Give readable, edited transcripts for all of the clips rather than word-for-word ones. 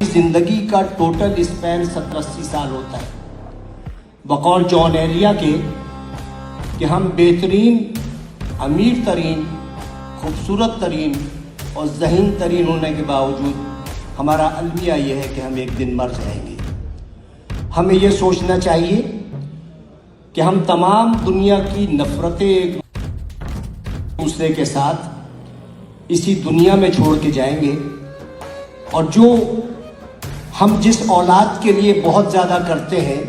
जिंदगी का total span 70-80 साल होता है बकौल जॉन एरिया के कि हम बेहतरीन, अमीर तरीन, खूबसूरत तरीन और ज़हीन तरीन होने के बावजूद हमारा अलमिया ये है कि हम एक दिन मर जाएंगे। हमें ये सोचना चाहिए कि हम तमाम दुनिया की नफ़रतें एक दूसरे के साथ इसी दुनिया में छोड़ के जाएंगे, और जो हम जिस औलाद के लिए बहुत ज़्यादा करते हैं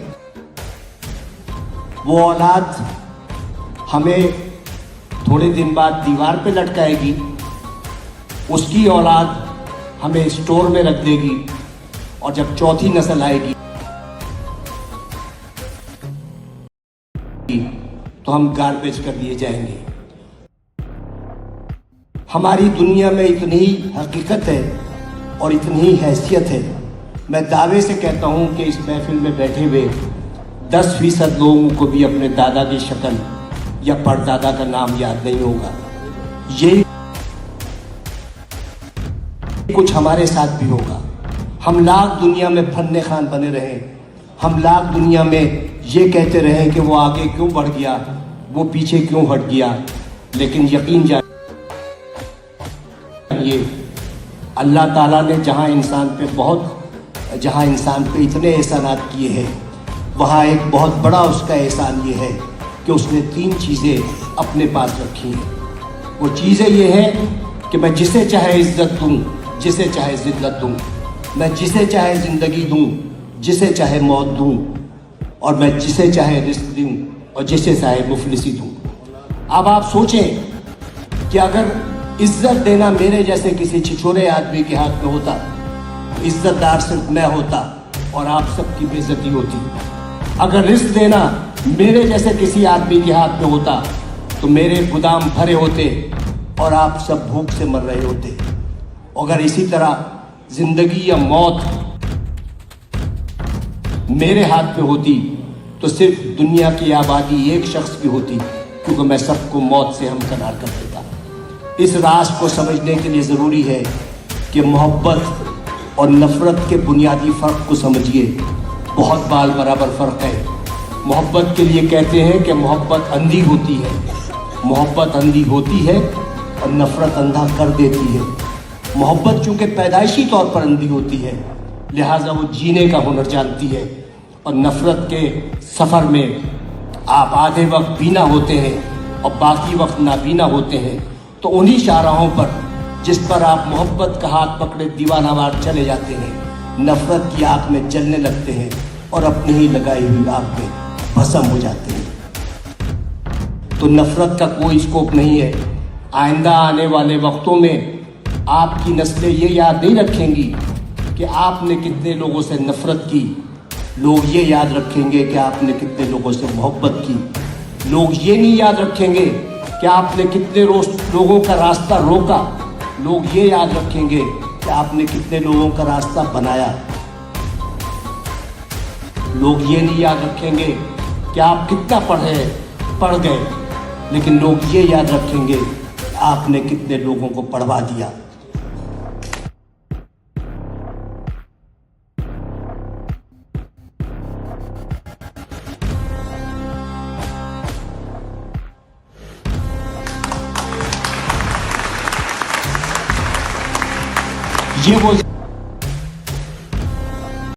वो औलाद हमें थोड़े दिन बाद दीवार पे लटकाएगी, उसकी औलाद हमें स्टोर में रख देगी, और जब चौथी नस्ल आएगी तो हम गार्बेज कर दिए जाएंगे। हमारी दुनिया में इतनी ही हकीकत है और इतनी ही हैसियत है। मैं दावे से कहता हूं कि इस महफिल में बैठे हुए 10% लोगों को भी अपने दादा की शक्ल या परदादा का नाम याद नहीं होगा। यही कुछ हमारे साथ भी होगा। हम लाख दुनिया में फन्ने खान बने रहे, हम लाख दुनिया में ये कहते रहे कि वो आगे क्यों बढ़ गया, वो पीछे क्यों हट गया, लेकिन यकीन जानिए अल्लाह ताला ने जहाँ इंसान पे इतने एहसानात किए हैं, वहाँ एक बहुत बड़ा उसका एहसान ये है कि उसने 3 चीज़ें अपने पास रखी हैं। वो चीज़ें ये हैं कि मैं जिसे चाहे इज्जत दूँ, जिसे चाहे ज़िल्लत दूँ, मैं जिसे चाहे ज़िंदगी दूँ, जिसे चाहे मौत दूँ, और मैं जिसे चाहे रिस्क दूँ और जिसे चाहे मुफलिसी दूँ। अब आप सोचें कि अगर इज्जत देना मेरे जैसे किसी छिछोरे आदमी के हाथ में होता, इज्जतदार सिर्फ मैं होता और आप सबकी बेइज्जती होती। अगर रिस्क देना मेरे जैसे किसी आदमी के हाथ में होता तो मेरे गोदाम भरे होते और आप सब भूख से मर रहे होते। अगर इसी तरह जिंदगी या मौत मेरे हाथ में होती तो सिर्फ दुनिया की आबादी एक शख्स की होती, क्योंकि मैं सबको मौत से हमकनार कर देता। इस राज को समझने के लिए ज़रूरी है कि मोहब्बत और नफ़रत के बुनियादी फ़र्क को समझिए। बहुत बाल बराबर फ़र्क है। मोहब्बत के लिए कहते हैं कि मोहब्बत अंधी होती है, मोहब्बत अंधी होती है और नफ़रत अंधा कर देती है। मोहब्बत चूँकि पैदाइशी तौर पर अंधी होती है, लिहाजा वो जीने का हुनर जानती है, और नफ़रत के सफ़र में आप आधे वक्त बीना होते हैं और बाकी वक्त नाबीना होते हैं। तो उन्हीं शाहराहों पर जिस पर आप मोहब्बत का हाथ पकड़े दीवानावार चले जाते हैं, नफ़रत की आग में जलने लगते हैं और अपनी ही लगाई हुई आग में भस्म हो जाते हैं। तो नफ़रत का कोई स्कोप नहीं है। आइंदा आने वाले वक्तों में आपकी नस्लें ये याद नहीं रखेंगी कि आपने कितने लोगों से नफ़रत की, लोग ये याद रखेंगे कि आपने कितने लोगों से मोहब्बत की। लोग ये नहीं याद रखेंगे कि आपने कितने लोगों का रास्ता रोका, लोग ये याद रखेंगे कि आपने कितने लोगों का रास्ता बनाया। लोग ये नहीं याद रखेंगे कि आप कितना पढ़ गए, लेकिन लोग ये याद रखेंगे कि आपने कितने लोगों को पढ़वा दिया। ये वो